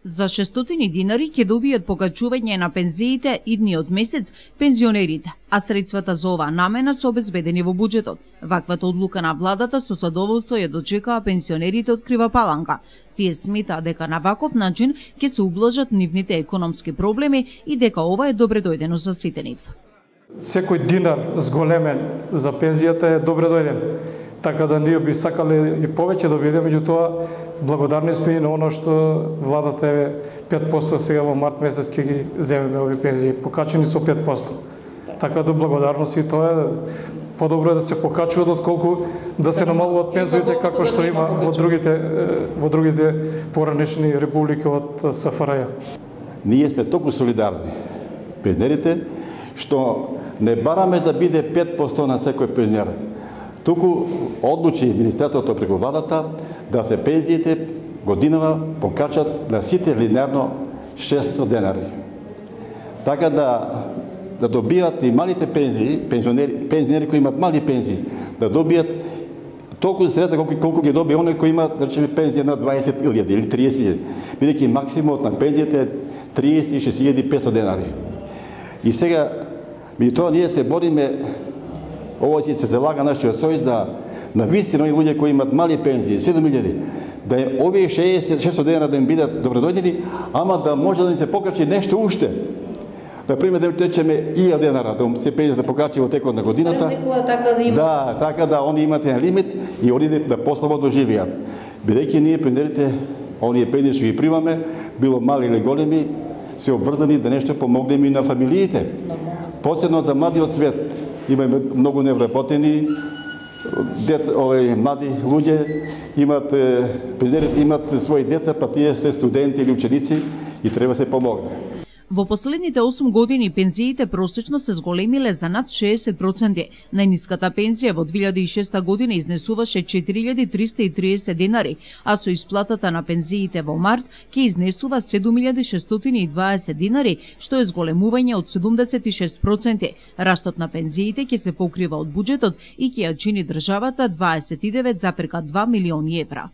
За 600 динари ќе добијат покачување на пензиите идниот месец пензионерите, а средствата за оваа намена се обезбедени во буџетот. Ваквата одлука на владата со задоволство ја дочекаа пензионерите од Крива Паланка. Тие сметаат дека на ваков начин ќе се ублажат нивните економски проблеми и дека ова е добре дојдено за сите нив. Секој динар зголемен за пензијата е добре дојден. Така да ние би сакале и повеќе да биде, меѓутоа благодарни сме и на оно што владата е 5% сега во март месец ќе ги земеме овие пензии, покачени со 5%. Така да благодарност и тоа е подобро е да се покачуваат отколку да се намалуваат пензиите како што има во другите поранешни републики од СФРЈ. Ние сме толку солидарни пензионерите што не бараме да биде 5% на секој пензионер. Туку одлучи Министерството преку владата да се пензиите годинава покачат на сите линеарно 600 денари. Така да добијат и малите пензии, пензионери кои имат мали пензии, да добијат толку средства колку ги добија оној кој има, речеме, пензија на 20.000 или 30.000, бидејќи максимумот на пензијата е 36.500 денари. И сега, меѓутоа ние се бориме. Ова се залага нашиот сојуз да на вистина и луѓе кои имат мали пензии, 7.000, да овие 600 денара да им бидат добродојдени, ама да може да им се покачи нешто уште. Например, да речеме 1000 денара, да се пензија да покачи во текот на годината. Да, така да они имат еден лимит и они да послободно живеат. Бидејќи ние пензионерите, оние пензии што ги примаме, било мали или големи, се обврзани да нешто помогнеме и на фамилиите. Посебно за младиот свет. Има многу невработени деца, млади луѓе, имат своји деца, па тие се студенти или ученици и треба се помогне. Во последните 8 години пензиите просечно се зголемиле за над 60%. Најниската пензија во 2006 година изнесуваше 4330 денари, а со исплатата на пензиите во март ќе изнесува 7620 денари, што е зголемување од 76%. Растот на пензиите ќе се покрива од буџетот и ќе ја чини државата 29,2 милиони евра.